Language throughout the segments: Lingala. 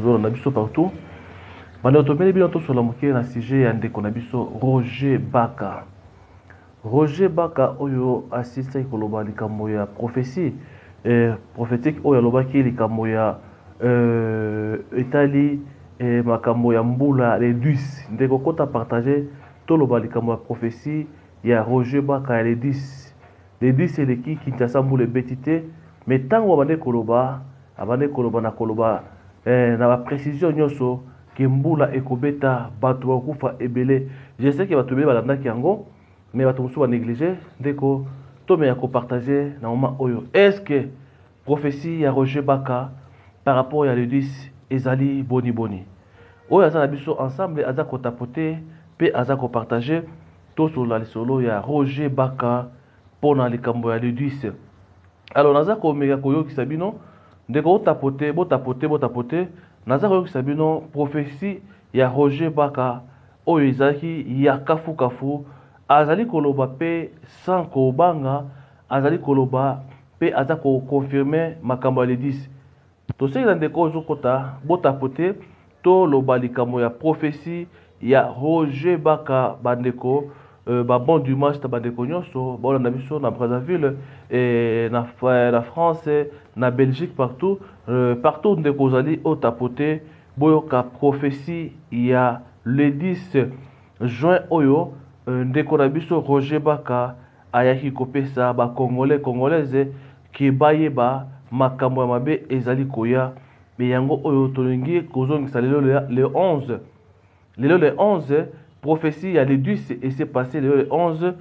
on a biso partout. Bando tomeli bien to sur la moquée na sujet ya ndeko na biso Roger Baka. Roger Baka oyo assiste koloba likambo ya prophétie prophétique oyo lobaki likambo ya etali makambo ya mbula les 10 ndeko kota partager to loba likambo ya prophétie ya Roger Baka ya les 10 c'est le qui Kinshasa mbula betité mais tango abande koloba na koloba na ba précision nyoso ke mbula ekobeta bato bakufa ebele. Je sais que bato ebele balandaki yango mais bato mosusu banégligé ndeko tome ya kopartager na moment oyo. Est-ce que prophétie ya Roger Baka par rapport à le 10 ezali boni boni oyo aza na biso ensemble aza kotapote pe aza kopartager to sur la lisolo ya Roger Baka pona likambo ya le 10. Alors naza komeka koyokisa bino ndeko botapote naza koyokisa bino prophétie ya Roger Baka oyo ezalaki ya kafu azali koloba pe sans kobanga azali koloba pe aza ko confirmer makambo ya le 10. To seki ndeko ozokota botapote to loba likambo ya prophétie ya Roger Baka bandeko ba bon dimanche ta bandeko nyonso bolanda biso na Brazzaville na France na Belgique partout ndeko ozali otapote boyoka prophétie ya le 10 juin oyo ndeko na biso Roger Baka ayaki kopesa ba congolaise ki bayeba makambo ya mabe ezali koya me yango oyo tolingi kozongisa lelo le 11 le 11 prophétie ya le 10 et c'est passé le 11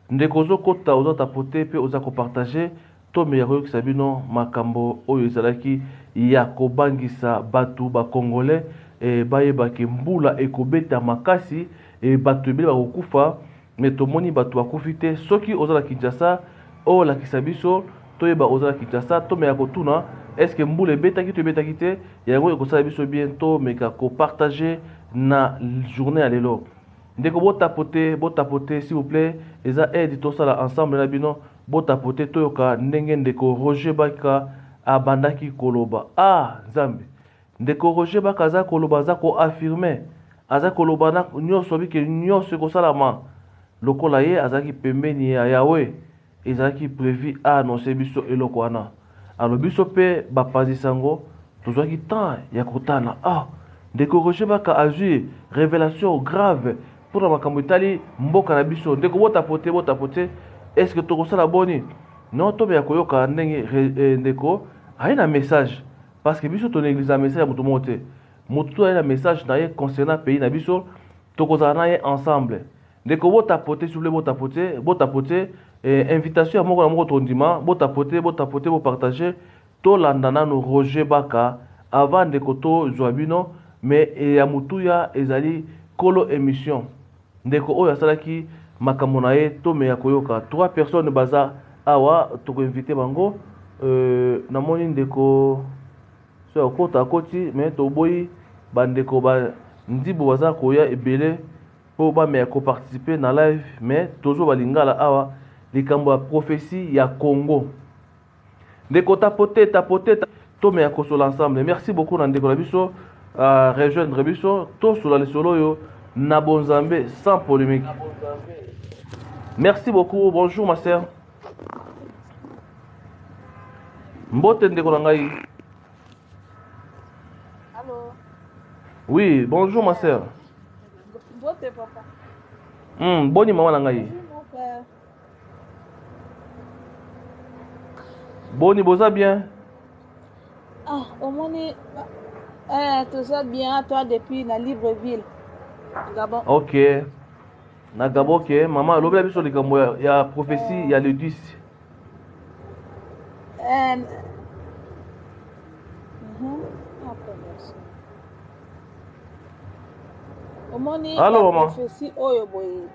ndeko zokota ozotapote pe oza kopartager to me yakoyokisa bino makambo oyo ezalaki ya kobangisa batu ba congolais bayeba ke mbula ekobeta makasi batu ebele bakokufa me tomoni batu bakufi te soki oza na Kinshasa olakisa biso toyeba oza na Kinshasa to me ya kotuna est-ce que mbula ebetaki to ebetaki te yango ekosala biso bientôt meka kopartager na journée ya lelo ndeko botapote s'il vous plaît eza aide tosala ensemble na bino botapote toyoka ndenge ndeko Roger Baka abandaki koloba nzambe ndeko Roger Baka aza koloba aza ko affirmer aza koloba na nyonso bike nyonso ekosalama lokola ye azaki pembeni ya Yahweh ezalaki prévu annoncer biso eloko wana alors biso pe bapanzisango tozwaki temps ya kotana ndeko Roger Baka azwi révélation grave pour la makambo etali mboka na biso ndeko botapote est-ce que tokosala boni non to ya koyoka ndenge ndeko ayi na message parce que biso to négliger un message ya mutu mote mutu ayi na message na ye concernant pays na biso tokozala na ye ensemble ndeko botapote s'il vous plaît botapote invitation ya moko na moko tondima botapote bopartager to landa nanu Roger Baka avant ndeko to zwa bino mais ya mutu ya ezali kolo émission ndeko oyo asalaki makambo na ye to me ya koyoka 3 personnes baza awa toko invité bango namoni ndeko so akoti mais toboyi bandeko ba ndibo baza koya ebele po ba me ko participer na live mais tozo balingala awa likambo ya prophétie ya Congo ndeko tapote to me ya kosola ensemble. Merci beaucoup na ndeko la biso rejoindre biso to sur la solo yo na bonzambe sans polémique. Merci beaucoup. Bonjour ma sœur. Mbote ndeko na ngai. Allô. Oui, bonjour ma sœur. Mbote papa. Boni maman na ngai. Boni boza bien? Au moins tout ça bien toi depuis la Libreville. Gabon. OK. Na Gabon ke maman lobela biso likambo ya prophétie ya le 10. Omoni Allô maman. Prophétie oyo boye.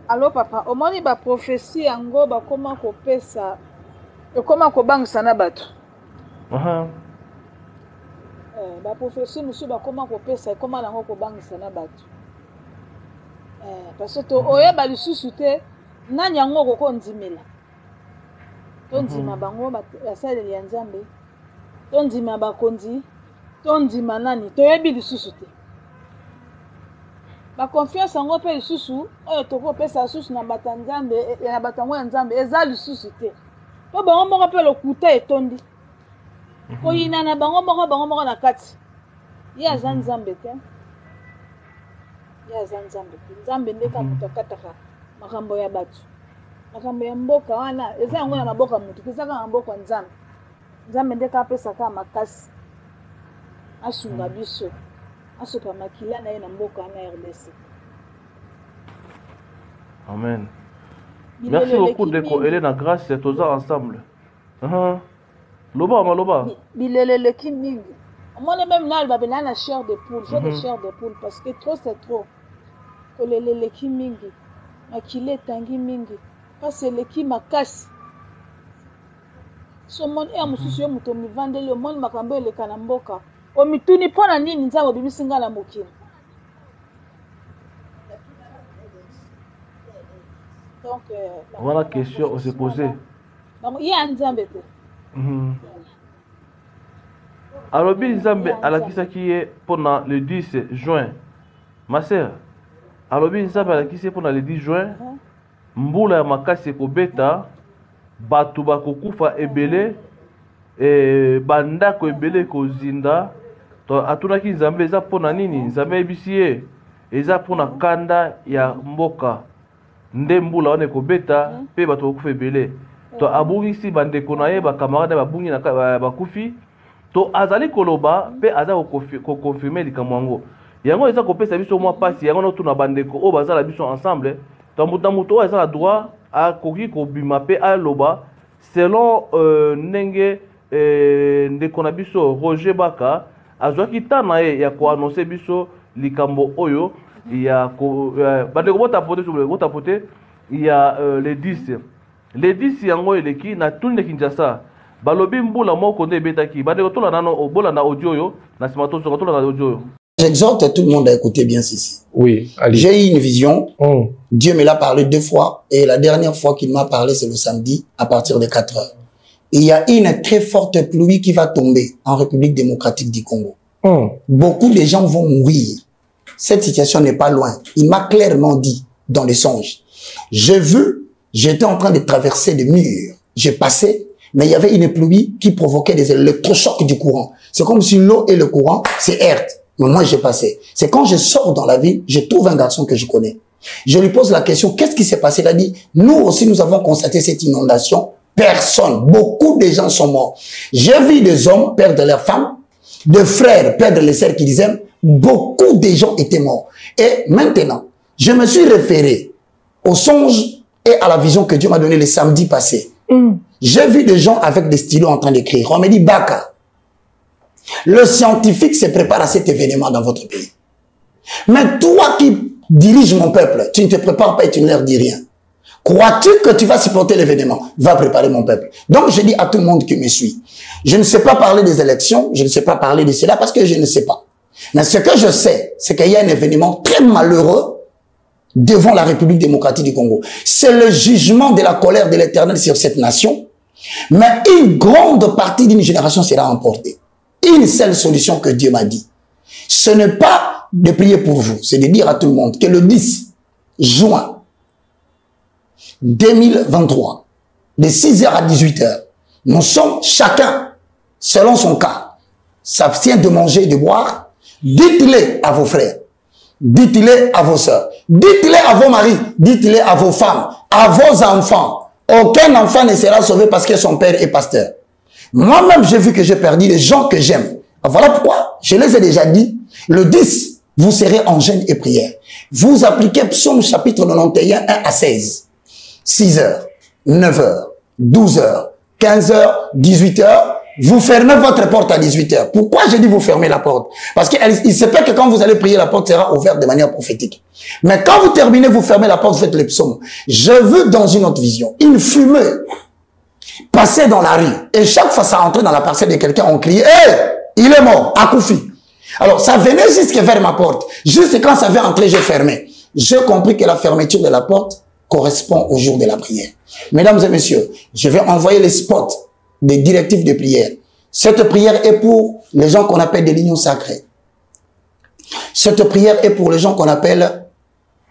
Allô papa, omoni ba prophétie yango bakoma kopesa ekoma kobangisa na bato. Ba prophétie musu bakoma kopesa ekoma nango kobangisa na bato. Parce que oyeba lisusu te nani yango kokondimela. Tondima bango basaleli ya Nzambe. tondima bakonzi tondima nani toyebi lisusu te baconfiance yango mpe lisusu oyo tokopesa lisusu na bato ya nzambe na bato yango ya nzambe eza lisusu te po bango moko mpe lokuta etondi koyina na bango moko na kati ye aza nzambe te ye aza nzambe te nzambe ndeka moto akataka makambo ya bato makambo ya mboka wana eza yango na maboka motu eza kaka mboka ya nzambe nzambe ndeka apesaka makasi asunga biso asopa makila na ye na mboka wana RDC. Amen. Merci beaucoup Ndeko Elena, grâce à tous ensemble. Loba. Bileleleki mingi. Moi même là ba bena na chair de poule, j'ai de chair de poule parce que trop c'est trop. Koleleleki mingi. Makile tangi mingi. Parce que leki makasi. So mon e mususu yo muto mi vandeli o mon makambo eleka na mboka. O mituni pona nini nzabo bibisinga na mokini. Donc voilà la question on se poser. Donc il y a un nzambe te. Alors bien nzambe alakisaki ye pona le 10 juin. Ma sœur. Alors bien nzambe alakisi pona le 10 juin. Mbula ya makasi kobeta batu bakokufa ebele bandako ebele kozinda to atunaki nzambe eza pona nini nzambe ebisi ye eza pona kanda ya mboka nde mbula wana ekobeta pe bato bakufa ebele to abungisi bandeko na ye bakamarade babungi na bakufi to azali koloba pe aza kokonfirme likambo yango eza kopesa biso mwa pasi yango notuna bandeko oyo bazala biso ensemble to mutu oyo aza na droit akoki kobima pe aloba selon ndenge ndeko na biso Roger Baka azwaki ta na ye ya koannonce biso likambo oyo ya bandeko botapote ya le 10 yango eleki na tuni Kinshasa balobi mbula moko nde ebetaki bandeko tola nano obola na audio oyo na sima tozoka tola na audio oyo. J'exhorte tout le monde à écouter bien ceci. Oui, allez. J'ai eu une vision. Dieu me l'a parlé 2 fois. Et la dernière fois qu'il m'a parlé, c'est le samedi, à partir de 4 heures. Et il y a une très forte pluie qui va tomber en République démocratique du Congo. Beaucoup de gens vont mourir. Cette situation n'est pas loin. Il m'a clairement dit dans les songes. J'étais en train de traverser des murs. J'ai passé, mais il y avait une pluie qui provoquait des électrochocs du courant. C'est comme si l'eau et le courant, c'est Earth. Mais moi, j'ai passé. C'est quand je sors dans la ville, je trouve un garçon que je connais. Je lui pose la question, qu'est-ce qui s'est passé? Il a dit, nous aussi, nous avons constaté cette inondation. Personne, beaucoup de gens sont morts. J'ai vu des hommes perdre leurs femmes, des frères perdre les sœurs qu'ils aiment. Beaucoup de gens étaient morts. Et maintenant, je me suis référé au songe et à la vision que Dieu m'a donnée le samedi passé. J'ai vu des gens avec des stylos en train d'écrire. On me dit, Baka, le scientifique se prépare à cet événement dans votre pays. Mais toi qui diriges mon peuple, tu ne te prépares pas et tu ne leur dis rien. Crois-tu que tu vas supporter l'événement? Va préparer mon peuple. Donc je dis à tout le monde qui me suit, je ne sais pas parler des élections, je ne sais pas parler de cela parce que je ne sais pas. Mais ce que je sais, c'est qu'il y a un événement très malheureux devant la République démocratique du Congo. C'est le jugement de la colère de l'Éternel sur cette nation. Mais une grande partie d'une génération sera emportée. Une seule solution que Dieu m'a dit. Ce n'est pas de prier pour vous, c'est de dire à tout le monde que le 10 juin 2023, de 6h à 18h, nous sommes chacun, selon son cas, s'abstient de manger et de boire. Dites-le à vos frères, dites-le à vos sœurs, dites-le à vos maris, dites-le à vos femmes, à vos enfants. Aucun enfant ne sera sauvé parce que son père est pasteur. Moi-même, j'ai vu que j'ai perdu les gens que j'aime. Voilà pourquoi, je les ai déjà dit, le 10, vous serez en jeûne et prière. Vous appliquez Psaume chapitre 91, 1 à 16. 6h, 9h, 12h, 15h, 18h. Vous fermez votre porte à 18h. Pourquoi je dis vous fermez la porte? Parce qu'il se peut que quand vous allez prier, la porte sera ouverte de manière prophétique. Mais quand vous terminez, vous fermez la porte, vous faites les psaumes. Je veux dans une autre vision, une fumée passer dans la rue. Et chaque fois ça rentrait dans la parcelle de quelqu'un, on criait, hé, il est mort, Akoufi. Alors ça venait jusque vers ma porte. Juste quand ça veut entrer, j'ai fermé. J'ai compris que la fermeture de la porte correspond au jour de la prière. Mesdames et messieurs, je vais envoyer les spots des directives de prière. Cette prière est pour les gens qu'on appelle des lignes sacrées. Cette prière est pour les gens qu'on appelle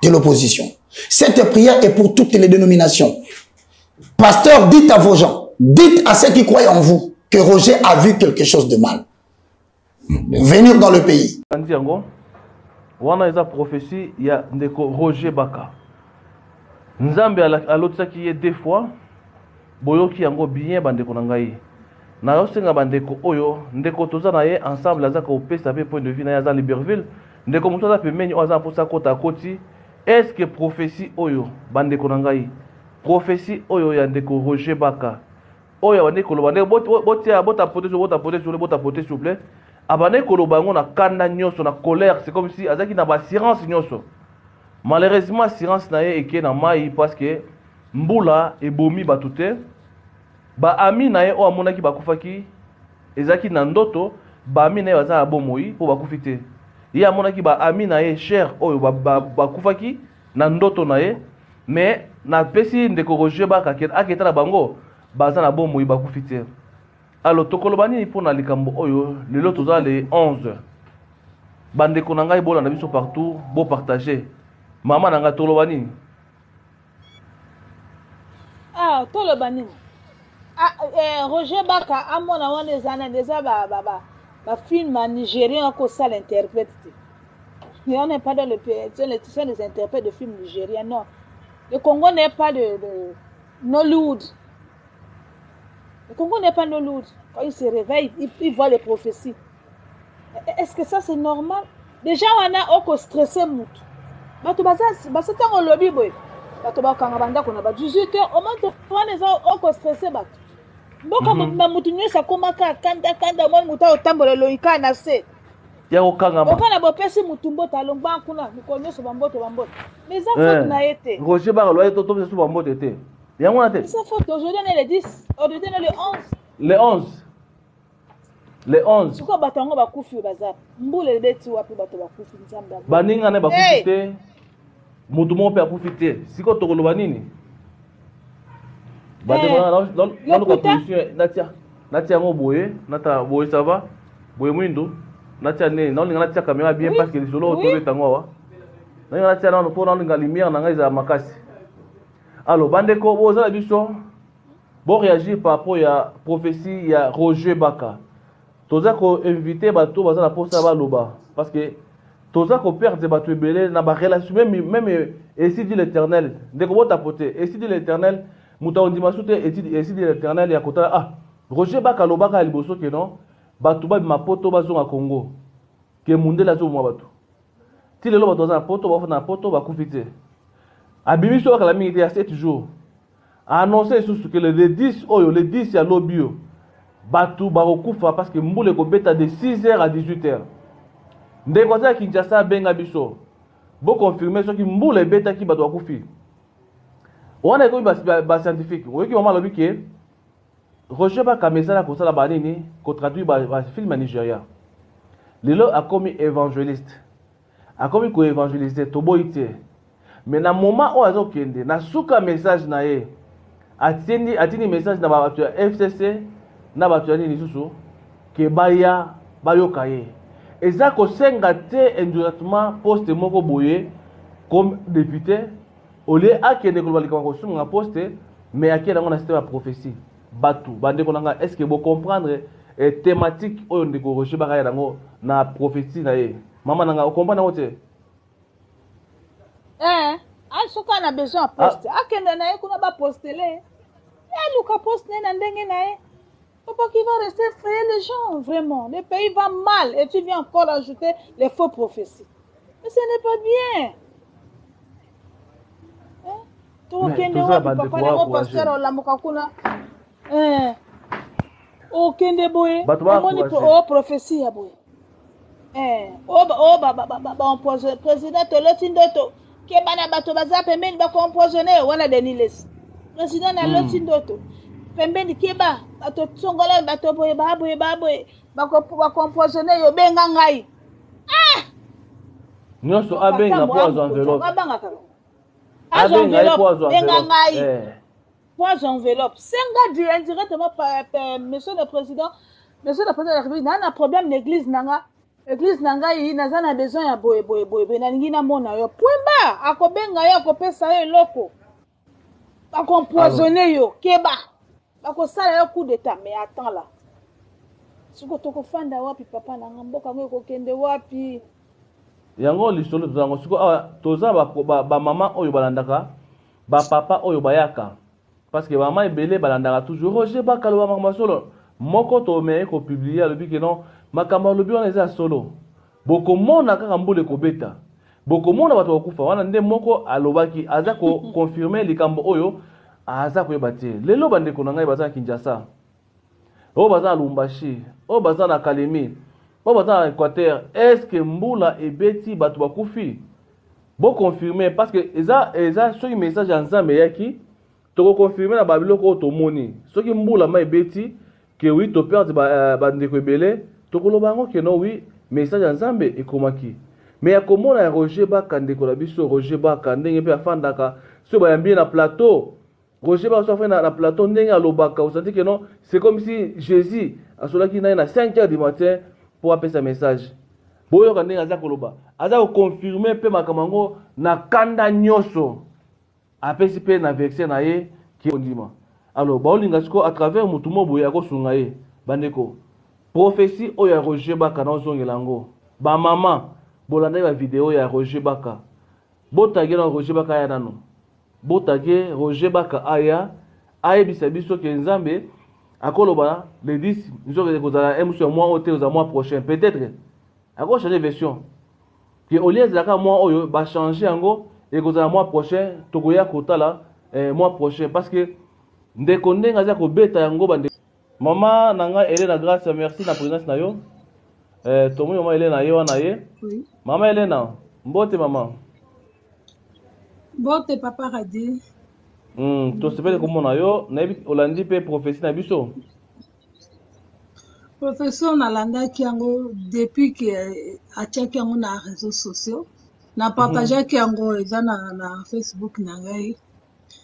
de l'opposition. Cette prière est pour toutes les dénominations. Pasteur, dites à vos gens, dites à ceux qui croient en vous que Roger a vu quelque chose de mal. Venir dans le pays. Wana eza prophétie ya ndeko Roger Baka. Nzambe alotisaki ye deux fois boyoki yango bien bandeko na ngai. Na yosenga bandeko oyo ndeko toza na ye ensemble azaka opesa pe point de vue na ya za Libreville ndeko muto za pemeni oza posa kota koti. Est-ce que prophétie oyo bandeko na ngai prophétie oyo ya ndeko Roger Baka oyo bandeko lo bandeko bota poter s'il vous plaît. Abane kolobango na kanda nyoso na colère, c'est comme si azaki na ba assurance nyoso. Malheureusement assurance na ye eke na mai parce que mbula ebomi batute ba ami na ye o amonaki bakufaki ezaki na ndoto ba ami na ye baza na bomoi po bakufite. Ye amonaki ba ami na ye cher oyo bakufaki na ndoto na ye mais na pesi ndeko Roger Baka aketa na bango baza na bomoi bakufite. Alors, tokolobani pour na likambo oyo, lelo toza le 11. Bande konanga ibola na biso partout, beau partager. Maman nanga tolobani. Ah, tolobani. Ah, Roger Baka, amona wana zana déjà ba film nigérien ko ça l'interprète. Mais on n'est pas dans le pays, c'est les interprètes de films nigériens, non. Le Congo n'est pas de Nollywood. Le Congo n'est pas Nollywood. Quand il se réveille, il voit les prophéties. Est-ce que ça c'est normal? Déjà on a oko stressé mout. Bato baza c'est un lobby boy. Bato ba kanga banda kona ba 18h au moins on est oko stressé bato. Boka mutu nyesa komaka kanda mwana muta otambola loika na se. Ya okanga ma. Okana bo pesi mutu mbota longba kuna mikonyo so bamboto. Mais ça faute na été. Roger Baka loye to to so bamboto été. Ya ngona te. Ça faute aujourd'hui on est le 10, aujourd'hui on est le 11. Le 11. Le 11. Pourquoi batango bakufi bazap? Mbule beti wapi bato bakufi nzamba. Baninga ne bakufi te. Mutu mo pe akufi te. Siko tokoloba nini? Batemana dans position natia ngo boye, nata boye ça va. Boye mwindo. Natia ne, non linga natia caméra bien parce que les solo to betango wa. Ninga natia na pour na linga lumière na ngai za makasi. Alors bandeko boza biso bon réagir par rapport à prophétie ya Roger Baka. Toza ko inviter bato baza na posa ba loba parce que toza ko perdre bato ebele na ba relation même et si dit l'Éternel de ko tapoter et si dit l'Éternel muta ondima soute et si dit l'Éternel ya kota ah Roger Baka lobaka liboso ke non bato ba mapoto bazonga Congo ke mundela zo mwa bato ti lelo bato za poto ba na poto ba kufite abimi so kala mingi ya 7 jours a annoncé sous que le 10 oyo le 10 ya lobio Batou barokufa parce que mboule ko beta de 6h à 18h. Ndeko za Kinshasa benga biso. Bo confirmer ce qui mboule beta ki bato bakufi. On a ko ba scientifique. Oyo ki mama lobi ke Roger Baka mesala ko sala banini ko traduit ba film en Nigeria. Lelo a commis évangéliste. A commis ko évangéliser to boité. Mais na moment o azo kende na suka message na ye. Atini message na ba FCC na bato ya nini susu ke baya bayoka ye eza kosenga te indirectement poste moko boye comme député ole akende koloba likama kosunga poste mais akende ngo na système ya prophétie batu bandeko nanga est-ce que bo comprendre thématique oyo ndeko Roger Baka yango na prophétie na ye mama nanga o comprendre ngo te soka na besoin poste akende na ye kuna ba postele luka poste na ndenge na ye. Pourquoi qu'il va rester frayer les gens, vraiment? Le pays va mal et tu viens encore ajouter les faux prophéties. Mais ce n'est pas bien. Pembeni keba bato tsongola bato boye baboye ba composionner yo benga ngai nyoso abenga poison enveloppe abenga benga ngai poison enveloppe senga dit indirectement par monsieur le président monsieur le président de la République na problème l'église nanga église nanga yi naza na besoin ya boye na ningi na mona yo pwemba akobenga yo akopesa yo eloko akompoisonner yo keba akosala yo coup d'état mais attends là siko tokofanda wapi papa nanga mboka ngo kokende wapi yango lisolo tozango siko toza ba mama oyo balandaka ba papa oyo bayaka parce que mama ebele balandaka toujours Roger Bakaloba makambo solo moko to me ko publier le biki non makambo lobi wana eza solo bokomona kaka mbule kobeta bokomona bato bakufa wana nde moko alobaki aza ko confirmer likambo oyo aza ko yebate lelo bandeko na ngai baza Kinshasa o baza Lumbashi o baza na Kalemi o baza na Équateur est-ce que mbula ebeti bato bakufi bo confirmer parce que eza soki message ya Nzambe yaki to confirmer na babiloko to moni soki mbula ma ebeti que oui to perdre ba ndeko ebele to koloba ngo que non oui message ya Nzambe ekomaki mais ya komona ya Roger Baka ndeko la biso Roger Baka ndenge pe afandaka so ba yambi na plateau Roger Baka so na plateau ndenge alobaka vous sentez que non c'est comme si Jésus asolaki na 5 heures du matin pour appeler sa message boyo ka ndenge aza koloba aza ko confirmer pe makamango na kanda nyoso apesi pe na verset na ye ki ondima alors baolinga siko à travers mutumo boya ko sunga ye bandeko prophétie oyo ya Roger Baka na ozongela ngo ba mama bolanda ba vidéo ya Roger Baka botage na Roger Baka ya nano botage Roger Baka aya bisa biso ke Nzambe akoloba le 10 nzoke kozala émission mois au mois prochain peut-être ako changer version que au lieu zaka mois oyo ba changer ngo et kozala mois prochain tokoya kotala mois prochain parce que ndeko ndenga za ko beta yango bande mama nanga Elena grâce merci na présence na yo tomo mama Elena yo na ye Oui. mama Elena mbote mama Mbote papa Radi. to sepele ko mona yo na olandi pe prophétie na biso Professeur nalandaki yango depuis que atiaki yango na réseaux sociaux na partageaki yango eza na Facebook na ngai.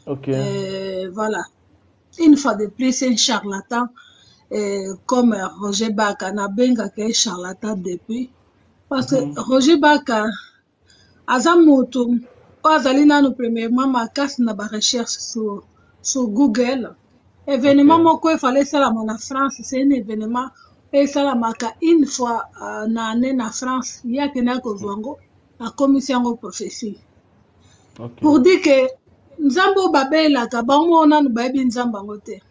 OK Voilà. Une fois de plus, c'est un charlatan comme Roger Baka. Na benga ke charlatan depuis. Parce que Roger Baka, azamoto, azali nanu premièrement makasi na ba recherche sur Google. Événement moko il fallait ça en France, c'est un événement et ça la maka une fois na année na France, il y a kena ko zwango la commission de prophétie. OK Pour dire que Nzambo babelaka bamona no bayebi Nzamba ngote.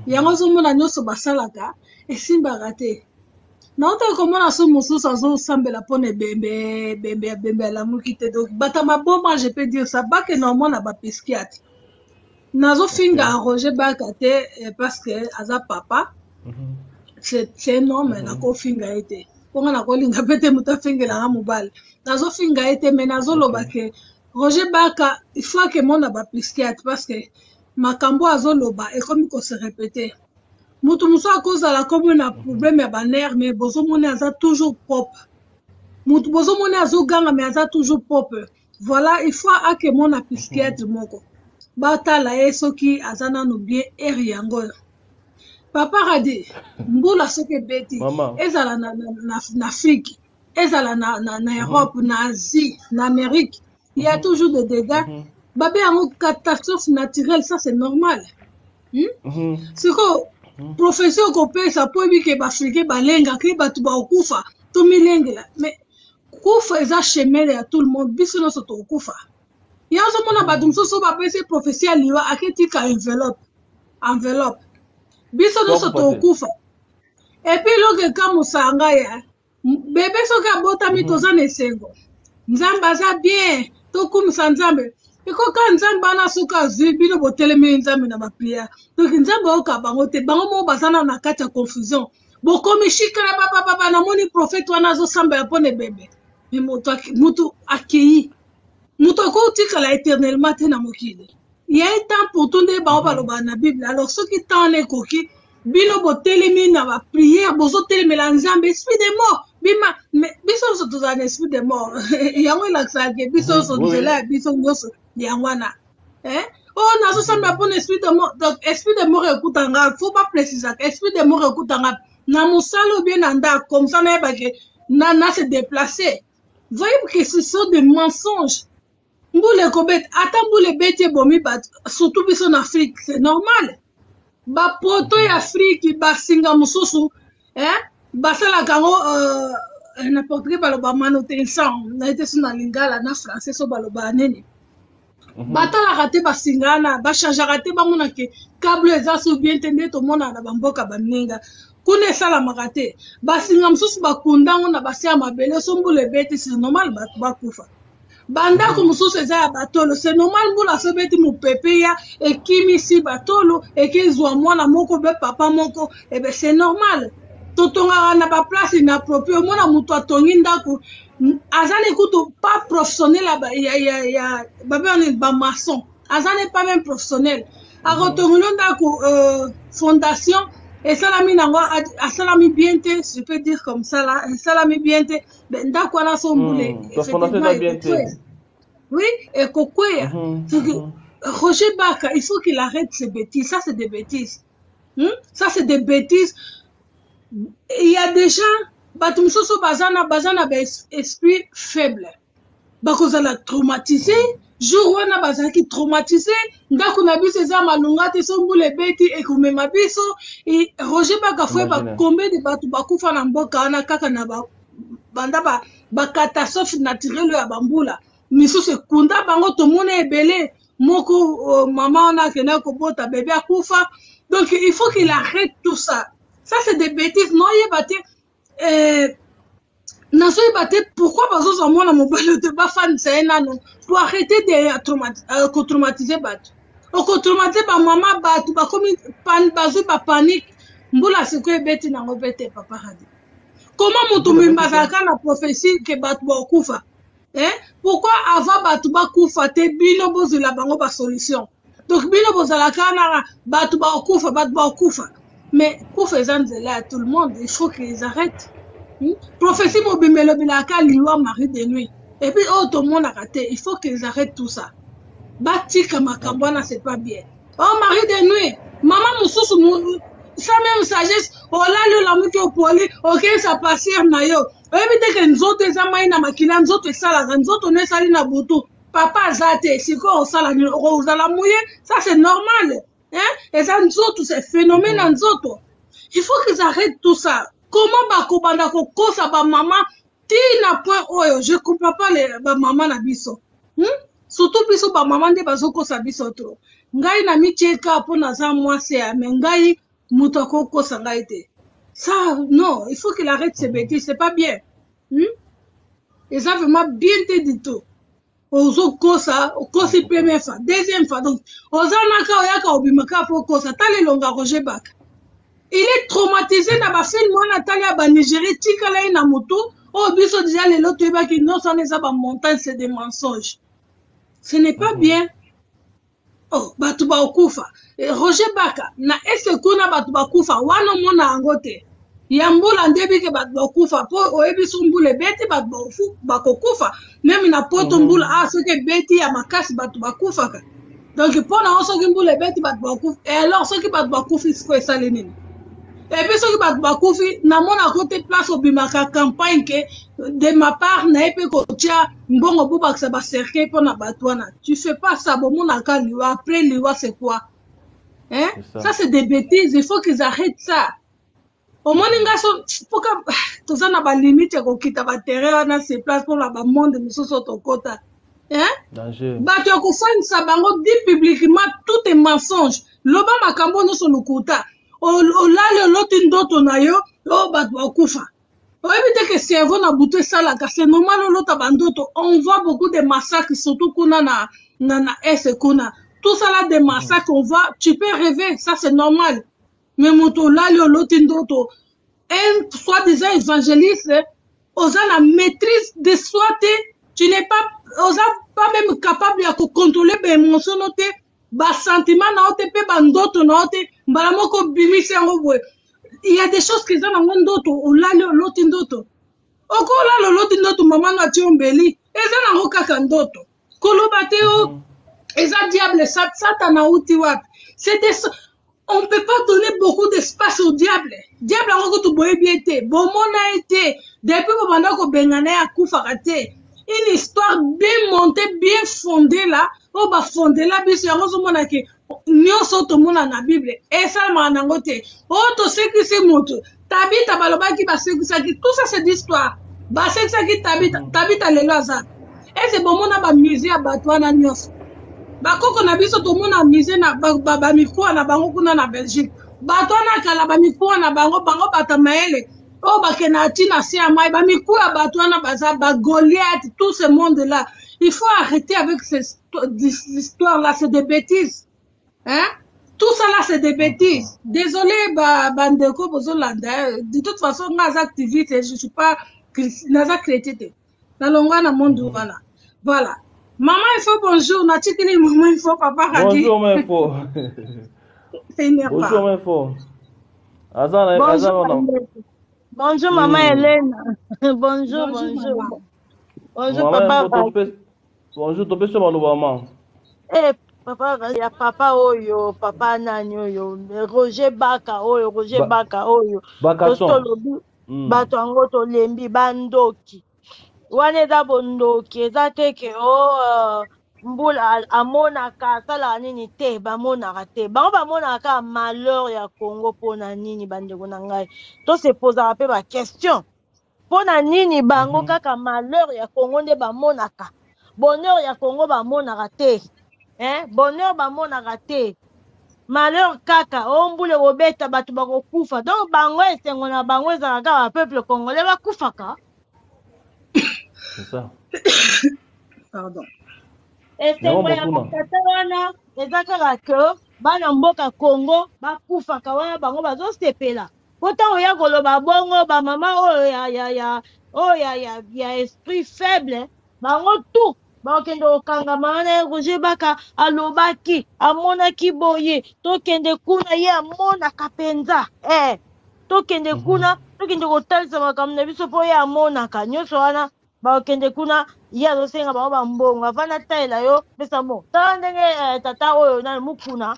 Yango zomona nyoso basalaka esimbaka te. Na ota komona so mosusu azosambela pone bembe la mukite donc batama boma je peux dire ça ba que normalement ba pesquiat. Nazo finga a Roger Baka te parce que aza papa. C'est un homme na ko finga ete. Ponga na ko linga pete muta fingela na mobile. Nazo finga ete mais nazo loba ke Roger Baka, il faut que mon aba pisquiat parce que makambo azoloba et comme il se répéter. Mutu muso à cause de la commune a problème ya baner mais bozo mone aza toujours propre. Mutu bozo mone azo ganga mais aza toujours propre. Voilà, il faut que mon a pisquiat moko. Bata la esoki azana no bien eriango. Papa Radi, mbula soke beti. Ezala na Afrique, ezala na Europe, na Asie, na Amérique. Il y a toujours des dégâts. Babé a une catastrophe naturelle, ça c'est normal. C'est que professeur copé ça peut dire que Afrique balenga que batu ba okufa to milenga mais kufa eza chemin à tout le monde biso no soto okufa. Ya zo mona badum so ba pese professeur liwa aketi ka enveloppe. Biso no soto okufa. Et puis loge kamusanga ya bébé soka botami tozana esengo. Nzamba za bien tokumisa Nzambe iko ka Nzambe ana suka zibino botelemi Nzambe na ba prière donc Nzambe oka bango te bango mo bazana na kati ya confusion bokomi shikana papa na moni prophète wana zo samba pone bébé mais mutu akei mutu ko tikala éternellement te na mokili il y a un temps pour tout nde bango baloba na Bible alors ce qui temps ne koki bino botelemi na ba prière bozo telemela Nzambe esprit de mort bima mais biso so tous un esprit de mort yango la sake biso so tuzela biso ngoso yangwana Oh, nazo samba bon esprit de mort. Donc, esprit de mort écoutanga. Faut pas préciser. Esprit de mort écoutanga. Na musalo bien anda. Comme ça, na se déplacer. Voyez que ce sont des mensonges. Mboule kobet. Attends, mboule bête bomi bat. Surtout biso en Afrique. C'est normal. Ba poto ya Afrique, ba singa mususu. Ba sala kango, n'importe quel baloba manutention. Na été sur na lingala, na français, so baloba nene. Batala raté ba singana ba charge raté ba mona ke câble eza so bien tende to mona na bamboka baninga kune sala makate ba singa msusu ba kundango na ba sia mabele so mbule beti c'est normal ba kufa banda ko msusu eza ya batolo c'est normal mbula so beti mu pepe ya ekimi si batolo ekezwa mwana moko be papa moko ebe c'est normal totonga na ba place inappropriée mona mutu atongi ndako azane kuto pas professionnel ya ba maçon azane pas même professionnel a retourner ndako fondation et salami nango a salami bien te je peux dire comme ça là salami bien te ndako na sombule fondation bien te oui et kokwe Roger Baka il faut qu'il arrête ces bêtises ça c'est des bêtises ça c'est des bêtises il y a des gens batu musoso bazana esprit faible bakozala traumatisé jour wana bazaki traumatisé ndako na biso eza malunga te so mbule beti ekomema biso et Roger Baka fwe ba combien de batu bakufa na mboka wana kaka na banda ba catastrophe naturelle ya bambula misusu ekunda bango tomona ebele moko mama wana kena kobota bébé akufa donc il faut qu'il arrête tout ça c'est des bêtises non yebate naso yebate pourquoi bazoza mwana mobile te bafanisa ye nano pour arrêter de traumatiser bato okotraumatiser bamama bato bakomi bazwi bapanique mbula siko ebeti nango mpe te papa radi comment moto bazalaka na prophétie ke bato bakufa pourquoi avant bato bakufa te bino bozela bango basolution donc bino bozalaka na bato bakufa mais kufa eza nzela ya tout le monde il faut qu'ils arrêtent prophétie mobimelo bilaka liwa mari de nuit et puis tout le monde a raté il faut qu'ils arrêtent tout ça batika makambo wana c'est pas bien oh mari de nuit maman mususu ça même sagesse olali olamuki opoli ok ça passer na yo oyebi te ke nzoto eza mai na makila nzoto esalaka nzoto no esali na butu papa aza te sikoyo osala ozala mouye ça c'est normal eza nzoto c'est phénomène na nzoto il faut qu'ils arrêtent tout ça comment bakobanda kokosa bamama tina point oyo je comprends pas les bamama na biso surtout biso bamama nde bazokosa biso tro ngai na micheka mpo naza mwasi ya me ngai moto akokosa ngai te ça non il faut qu'il arrête ces bêtises c'est pas bien eza vraiment bien te du tout ozokosa okosi première fois deuxième fois donc ozanaka oyaka obimaka po kosa talelonga Roger Baka il est traumatisé na bafilm wana tali ya banigérie tikala ye na motu oyo biso déjà lelo toyebaki nyonso wana eza bamontagne c'est des mensonges ce n'est pas bien oh bato bakufa Roger Baka na ese kuna bato bakufa wana omona yango te ya mbula ndebike bato bakufa po oyebi so mbula ebeti bato bakokufa meme na poto mbula soki ebeti ya makasi bato bakufaka donc mpona o soki mbula ebeti bato bakufa et alors soki bato bakufi siko esali nini epi soki bato bakufi namonako te place obimaka campagne ke de ma part naye mpe kotia mbongo bobakisa bacercueil mpona bato wana tu fais pas ça bomonaka liwa après liwa c'est quoi ça c'est des bêtises il faut qu'ils arrêtent ça omoni nga so poka toza na balimite ya kokita baterrain wana se place mpona bamonde mosusu tokota bato ya kofanisa bango dit publiquement tout est mensonge loba makambo nyonso lokuta olali oloti ndoto na yo oyo bato bakufa oyebi te ke cerveau na butu esalaka c'est normal olota bandoto on voit beaucoup de massacres surtout kuna na ese kuna tout ça là des massacres on voit tu peux rêver ça c'est normal mais moto olali oloti ndoto un soi-disant évangéliste oza na maîtrise de soi te tu n'es pas oza pas même capable ya contrôler baémotion no te basentiment na yo te mpe bandoto na yo te mbala moko bimisi yango boye il y a des choses que eza nango ndoto olali oloti ndoto oko olali oloti ndoto mama no atie ombeli eza nango kaka ndoto koloba te o Et ça, diable, Satan a outi wap. C'était ça. On ne peut pas donner beaucoup d'espace au diable. Diable a encore tout bien été. Bon, mon a été. Depuis pendant que Bengane a koufarate. Une histoire bien montée, bien fondée là. On va fonder là, bien sûr, on se dit que nous sommes dans la Bible. Et ça, on a noté. Oh, tout ce qui c'est moto. Tabita baloba qui va se tout ça c'est d'histoire. Bah c'est ça qui tabita le loza. Et c'est bon mon a musée à Batouana nyos. Ba koko na biso to mon a musée na ba miko na bango kuna na Belgique. Batouana kala ba miko na bango batamaele. Oh ba kenati na si amai ba miko ya Batouana baza ba Goliath tout ce monde là. Il faut arrêter avec ces histoires là, c'est des bêtises. Hein? Tout ça là, c'est des bêtises. Désolé, Bandeko, Bozolanda. De toute façon, moi, activité, je suis pas, naza chrétien. Dans le monde, voilà. Voilà. Maman, il faut bonjour. Natikini, maman, il faut papa. Bonjour, ma info. Bonjour, ma info. Bonjour, maman Hélène. Bonjour, bonjour. Bonjour, papa. Bonjour, tu peux se maman. Eh, papa, il y a papa Oyo, papa Nani Oyo, Roger Baka Oyo, Roger Baka Oyo. Bakason. Bato ango to lembi bandoki. Wane da bondoki, eza teke mbula amonaka sala nini te, bamonaka te. Bango bamonaka malheur ya Congo pona nini bandeko na ngai. To se posera pe ba question. Pona nini bango kaka malheur ya Congo nde bamonaka. Bonheur ya Congo bamonaka te. Bonheur bamonaka te. Malheur kaka ombule obeta batu bakokufa. Donc bango esengo na bango ezalaka ba peuple congolais bakufaka. C'est ça. Pardon. Esengo ya bakata wana ezakaka ke bana mboka Congo bakufaka wana bango bazosepela. Pourtant oya koloba bongo ba mama ya esprit faible bango tout bakende okangama wana Roger Baka alobaki amonaki boye tokende kuna ye amonaka penza tokende kuna tokende kotalisa makambo na biso mpo ye amonaka nyonso wana bakende kuna ye azosenga bango bambongo avanda taela yo pesa mo tala ndenge tata oyo nani mukuna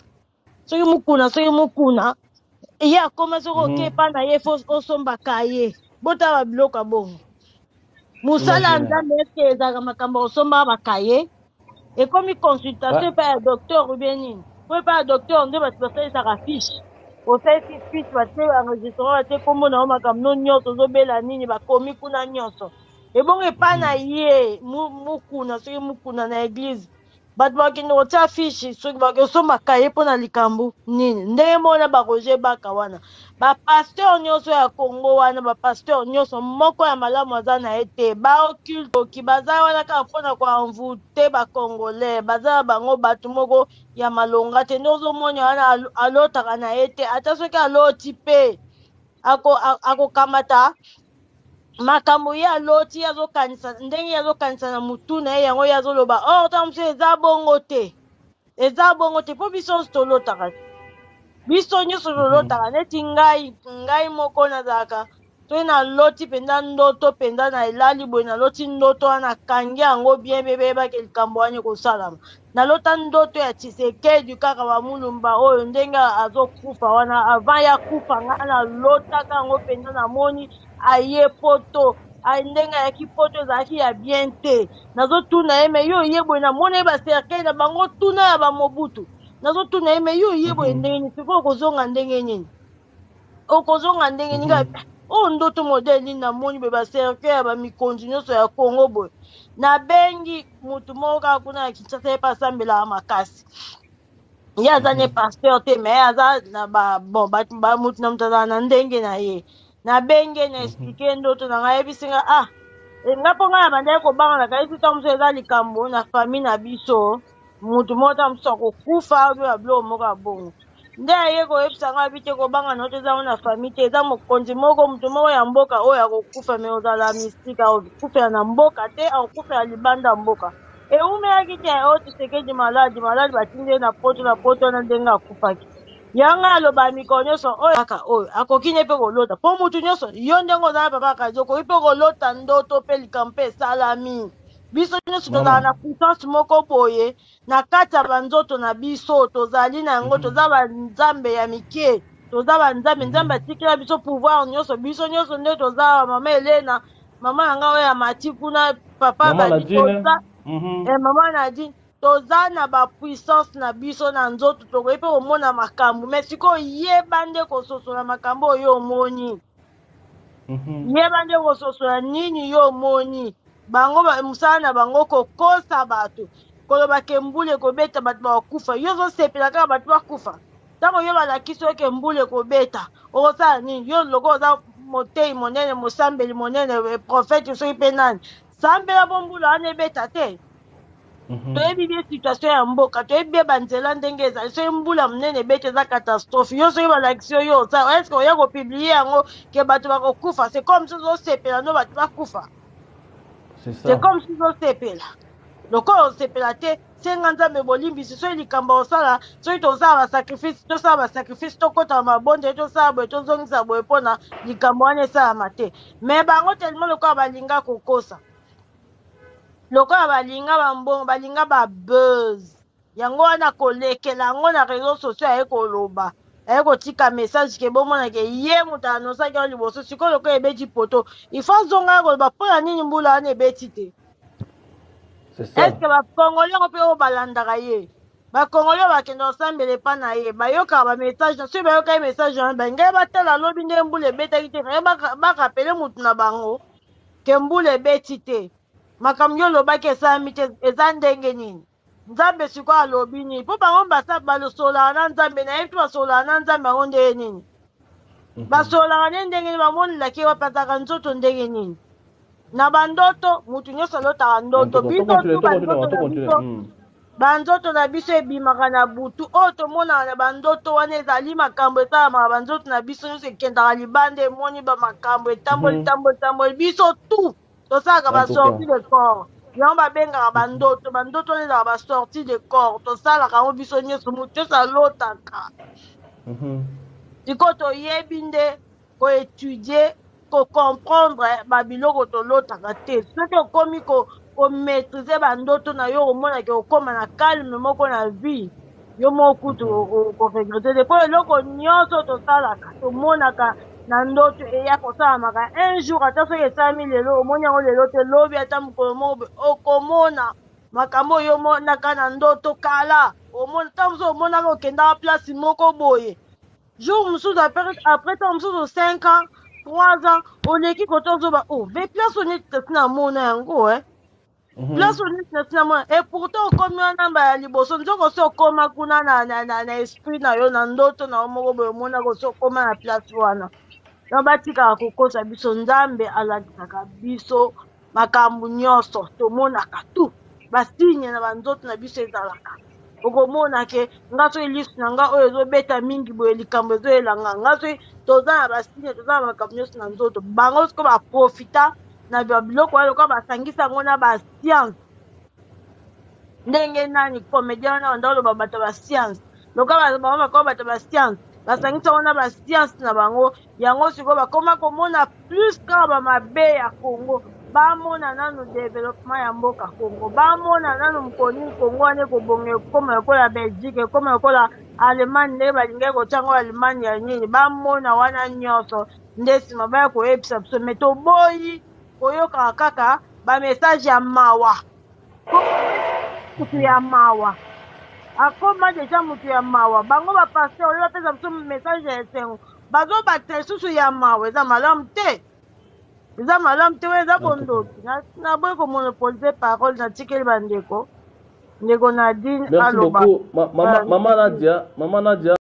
soki mukuna ye akoma soki okepa na ye fo osombaka ye botala babiloko ya bongo musala nzambe eske ezalaka makambo osomba bakaye ekomi consultation epai ya docteur ubie nini po epai ya docteur nde bato basalisaka fiche osalisi fiche batie enregistrement batie kombo na yo makambo no nyonso ozobela nini bakomi kuna nyonso ebongo epai na ye mukuna soki mukuna na eglize bato bakende kotia fiche soki bakosombaka ye mpo na likambo nini ndenge mona baroger Baka wana bapasteur nyonso ya Congo wana bapasteur nyonso moko ya malamu aza na ye te baocultoki baza wana kaka mpona koanvute bakongolais baza na bango bato moko ya malonga te nde ozomona wana alotaka na ye te ata soki aloti mpe akokamata makambo ye aloti azokanisa ndenge azokanisa na mutu na ye yango ye azoloba ta mosu eza bongo te mpo biso nyonso tolotaka biso nyonso tolotaka neti ngai moko nazalaka toye naloti mpenza ndoto mpenza na elali boye naloti ndoto wana kangi yango bien bebeyebaki likambo wana ekosalama nalota ndoto ya Tshisekedi kaka bamulumba oyo ndenge azokufa wana avant ya kufa ngai nalotaka yango mpenza namoni aye poto ndenge ayaki poto ezalaki ya bien te nazotuna ye me yo ye boye namona ye baserkei na bango tuna ya bamobutu nazotuna ye me yo ye boye ndenge nini siko okozonga ndenge nini ndoto modele nini namoni be baserkei ya bamikonzi nyonso ya Congo boye nabengi mutu moko kaka kuna ya Kinshasa ye mpe asambelaka makasi ye aza ne pasteur te me aza na mutu na mutu azala na ndenge na ye nabenge na explike ndoto na ngai yebisi nga nga mpo ngai na bandaki kobanga kayisi ta mosu eza likambo na famille na biso mutu moko ta mosu akokufa oyo ya biloko moko ya bongo nde aye koyebisa ngai abi te kobanga na oto ezango na famille te eza mokonzi moko mutu moko ya mboka oyo akokufa me ozala mystique akokufela na mboka te akokufela libanda mboka eumeyaki te Tshisekedi maladi batindi ye na poto wana ndenge akufaki yanga aloba mikolo nyonso oyo kaka oyo akoki ne mpe kolota mpo mutu nyonso yo ndenge oza na papa kazi okoki mpe kolota ndoto mpe likambo mpe esalami biso nyonso tozala na puissance moko boye na kati ya banzoto na biso tozali na yango toza banzambe ya mike toza banzambe nzambe atikela biso pouvoir nyonso biso nyonso nde toza mama Elena mama na ngai oyo ya mati kuna papa badi toza mama Nadine toza na bapuissance na biso na nzoto tokoki mpe komona makambo mais sikoyo yeba nde kososola makambo oyo omoni yeba nde kososola nini yo omoni bango mosala na bango kokosa bato koloba ke mbula ekobeta bato bakufa yo ozosepela kaka bato bakufa ntango yo balakisi oyo ke mbula ekobeta okosala nini yo loko oza motei monene mosambeli monene profete soki mpe nani sambela bo mbula wana ebeta te toyebi bie situation ya mboka toyebi bie banzela ndenge ezali soki mbula monene ebeta eza catastrophe yo soki balakisi oyo osala eske oya kopiblie yango ke bato bakokufa c'est comme si ozosepela no bato bakufa c'est comme si ozosepela lokola osepela te senga nzambe bolimbisi soki likambo osala soki tosala basacrifice tokɔta mabonde tosala boye tozongisa boye mpona likambo wana esalama te me bango telema lokola balinga kokosa lokola balinga bambongo balinga babuzz yango wana kolekela yango na réseau sociaux aye koloba aye kotika message ke bomona ke ye moto anosaki ao liboso sikoyo lokola ebeti poto ifo azonga koloba mpona nini mbula wana ebeti te eske bakongoli yango mpe oyo balandaka ye bakongoli oyo bakende kosambela epa na ye bayokaka bamessage na soki bayokaki message wana bangai batala lobi nde mbula ebetaki te naye bakapele motu na bango ke mbula ebeti te makambo yo olobaki esalami te eza ndenge nini nzambe sikoyo alobi nini mpo bango basolaka na nzambe naye mpe basolaka na nzambe yango ndenge nini basolaka nde ndenge nini bamonelaki bapataka nzoto ndenge nini na bandoto mutu nyonso alotaka ndoto biso tu banzoto na biso ebimaka na butu oyo tomonaka na bandoto wana ezali makambo esalamaka banzoto na biso nyonso ekendaka libanda emoni bamakambo etamboli biso tu tosalaka basorti de corps yango babengaka bandoto wana ezaka basorti de corps tosalaka yango biso nyonso mutu nyonso alotaka sikoyo toyebi nde koétudie kocomprendre babiloko tolotaka te soki okomi komaîtrise bandoto na yo omonake okóma na calme moko na vie yo moko kutu koregrete te mpo eloko nyonso tosalaka tomonaka na ndoto eya kosalamaka un jour ata soki esalami lelo omoni yango lelo te lobi ata mokolo moko okomona makambo oyo omonaka na ndoto kala ntango mosusu omonaka okendaka place moko boye jour mosusu après ntango mosusu 5 ans 3 ans oleki koto ozoba ve place oneti tasi na mona yango place oneti tasi na mona et pourtant okomi wana mbala liboso nzoko osi okoma kuna na esprit na yo na ndoto na yo moko boye omonaka osi okoma na place wana yo batikaka kokosa biso nzambe alakisaka biso makambo nyonso tomonaka tu basigne na banzoto na biso ezalaka okomona ke nga soki lisu na nga oyo ezobeta mingi boye likambo ezoyelanga nga soki toza na basigne toza na makambo nyonso na nzoto bango siko baprofita na biloko wana lokola basangisa yango na bascience ndenge nani comédien wana banda oloba bato ya bascience lokola bango bakoba bato ya bascience basangisa yango na bascience na bango yango sikoyo bakoma komona plus kaka bamabe ya Congo bamona nanu développement ya mboka Congo bamona nanu mokoni Congo wana ekobonga ekoma lokola Belgique ekoma lokola Allemagne ndenge balingaki kotiango Allemagne ya nini bamona wana nyonso nde nsima baya koyebisa biso me toboyi koyokaka kaka bamessage ya mawa mutu ya mawa akoma deja mutu ya mawa bango bapaster oyo bapesa biso message ya esengo bazobata lisusu ya mawa eza malamu te eza malamu te oyo eza bondoki naboyi komonopolize parole natikeli bandeko ndeko Nadine aloba. Merci beaucoup. Maman Nadia.